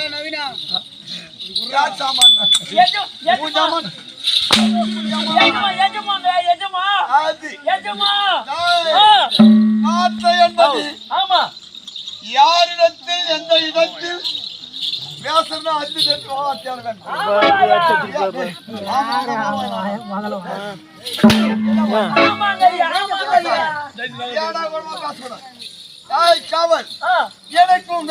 நவீனா யாரிடத்தில் எந்த இடத்தில் பேசுறா அஞ்சு காவல் எனக்கும்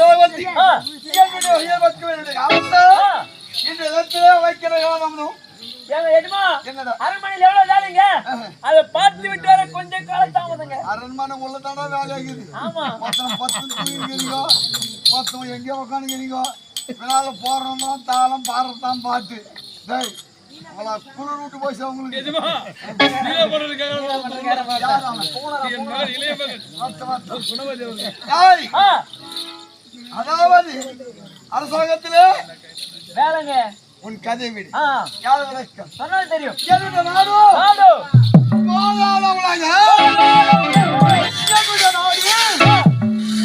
இந்த இடத்துல வைக்கிற அரண்மனையில் எவ்வளவு வேலைங்க அதை பார்த்து விட்டு வர கொஞ்சம் கால தாமதங்க. அரண்மனை உள்ளதானா வேலையாகுது. மொத்தம் எங்கேயோ உட்காந்துக்கிறீங்க. பின்னால போறோம்னா தாளம் பாடுறதான் பாட்டு. குளிர் விட்டு போச்சு அவங்களுக்கு. அதாவது அரசாங்கத்திலே வேலைங்க உன் கதை வீடு சொன்னாலும் தெரியும்.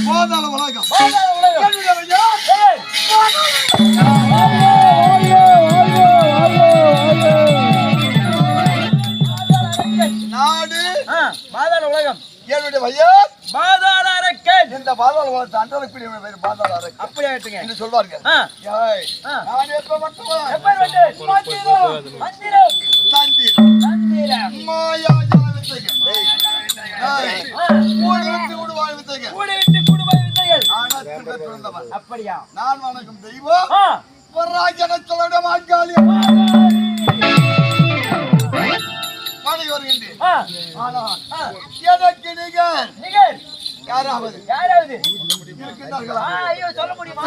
போதாள உலகம் நாடு பாதாள உலகம் என்னுடைய பையா பாதாள அரக்கன். இந்த பாதாள உலகத்தை அன்றக்கூடிய பேர் பாதாள அரக்கன் அப்படி ஆயிட்டுங்க என்று சொல்வார்கள். நான் எப்ப மட்டும் அப்படியா? நான் வணக்கம் தெய்வம் சொல்ல மாட்டாளி வருகின்றேன். எனக்கு நீங்கள் யாராவது இருக்கின்றார்களா? சொல்ல முடியுமா?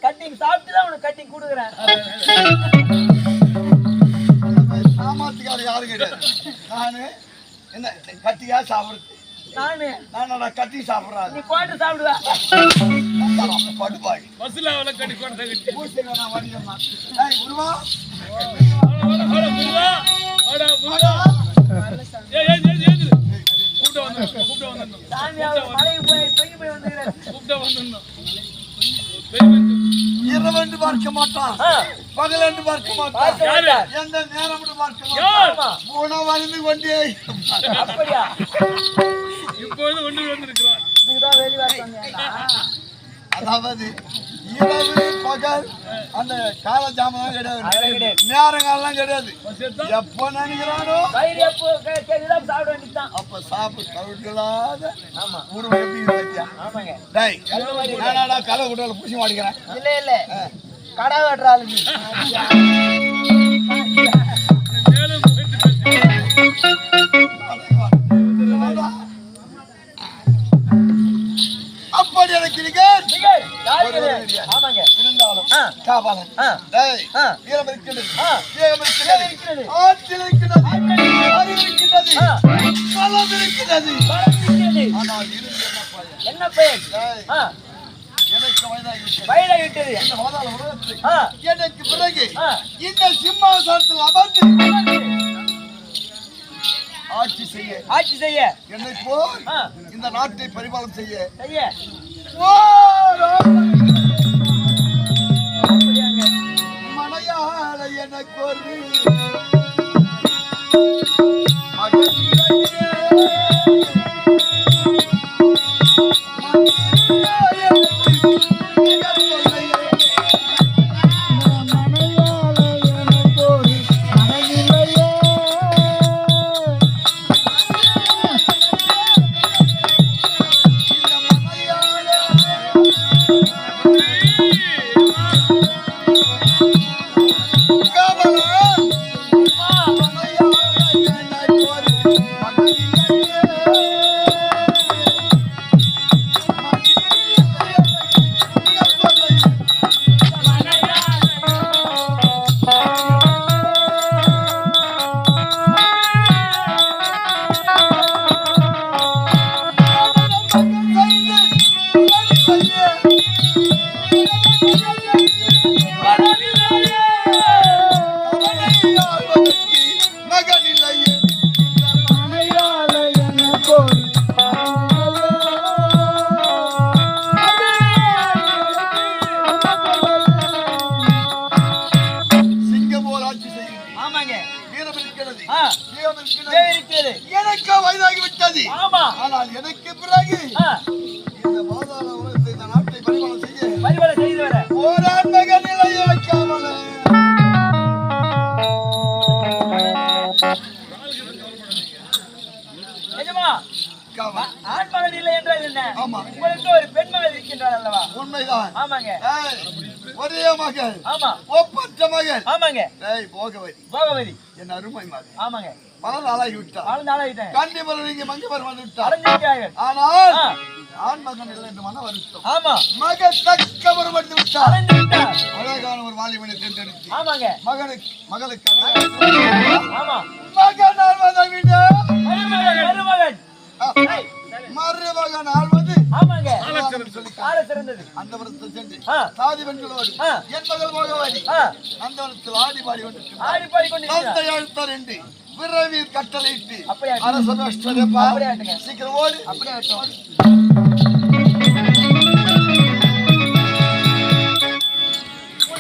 கட்டிங் சாப்பிட்டுதான் உனக்கு கட்டிங் கொடுக்குறேன். சாமாத்துக்கார யாரு கிடையாது. நானு என்ன கட்டியா சாப்பிடுறது? நானோட கட்டி சாப்பிடுறாரு. நீ போட்டு சாப்பிடுவா படுபாய் கட்டி இரவென்று பார்க்க மாட்டான், பகலென்று பார்க்க மாட்டான், எந்த நேரம் பார்க்க மாட்டான். உணவு வந்து கொண்டே அப்படியா? இப்போது ஒன்று வந்திருக்கிறான். அதாவது இரவு பகல் அந்த கால ஜாமம் கிடையாது, நேரங்கள்லாம் கிடையாது. எப்ப நினைக்கிறானோ அப்ப சாப்பிட்டு தவிர்க்கலாத ஊர் கலை குட்டால பூசி மாட்டிக்கிறேன். இல்ல இல்ல கடை வெட்டுறாள் அப்படி எனக்கு இருந்தாலும் காவலன் வீரம் இருக்கிறது, ஆற்றல் இருக்கிறது, அறிவு இருக்கிறது, பலம் இருக்கிறது. விட்டது. வளர்ந்துவிட்டது. ஆனால் இருந்து என்ன பயன்? ஏய், ஆ, எனக்கு வயதாகிவிட்டது. வயதாகிவிட்டது. இந்த பாதாள உலகத்தில் ஆ, எனக்கு பிறகு ஆ, இந்த சிம்மாசனத்தில் அமர்ந்து ஆட்சி செய்ய ஆட்சி செய்ய என்னை போல் ஆ, இந்த நாட்டை பரிபாலனம் செய்ய செய்ய அப்படியாங்க. மனையாள எனக்கு ஒரு ஆமாங்க. வீரம் இருக்கிறது. ஆ, வீரம் இருக்கிறது. தேவையிருக்கிறது. எனக்கு வயதாகிவிட்டது. ஆமா. ஆனால் எனக்கு பிறகு ஆ, இந்த பாதாள உலகத்தை இந்த நாட்டை பரிபாலனம் செய்ய பரிபாலனை செய்து வர ஓரான் மகன் நிலையை வைக்காமல் நிஜமா ஆண் மகன் இல்லை என்றால் என்ன? ஆமா. உங்களுக்கு ஒரு பெண் மகள் இருக்கின்றார் அல்லவா? உண்மைதான். ஆமாங்க. ஏய், ஒரே மகள், ஆமா. ஒப்பற்ற மகள். ஆமாங்க. ஏய், போகவதி, போகவதி. என் அருமை மகள். ஆமாங்க. பல நாளாகி விட்டார். ஆளு நாளாயிட்டாங்க. கண்டிப்பா நீங்க மஞ்சள் வந்து விட்டார். அடைஞ்சிருக்கிறார்கள். ஆனால் ஆ, ஆண் மகன் இல்லை என்று மன வருத்தம். ஆமா. மகன் தக்க வருமடுத்து விட்டார். அடைந்து விட்டார். அழகான ஒரு வாலிபனை தேர்ந்தெடுத்து ஆமாங்க. மகளுக்கு அழகான ஆமா. மகன் ஆழ்வதை விட மருமகன், மருமகன். ஏய், மருமகன் ஆழ்வது ஆமாங்க. சொல்லி ஆள சிறந்தது. அந்த வருடத்தை சென்று ஆ, சாதி பெண்களோடு ஆ, என் மகள் போகவாடி ஆ, அந்த வருடத்தில் ஆடி பாடி கொண்டிருக்கிறார். ஆடி பாடி கொண்டிருக்கிறார். தந்தை அழுத்தார் என்று விரைவில் கட்டளையிட்டு அப்படியே அரசு அப்படியே ஆட்டுங்க. சீக்கிரம் ஓடு. அப்படியே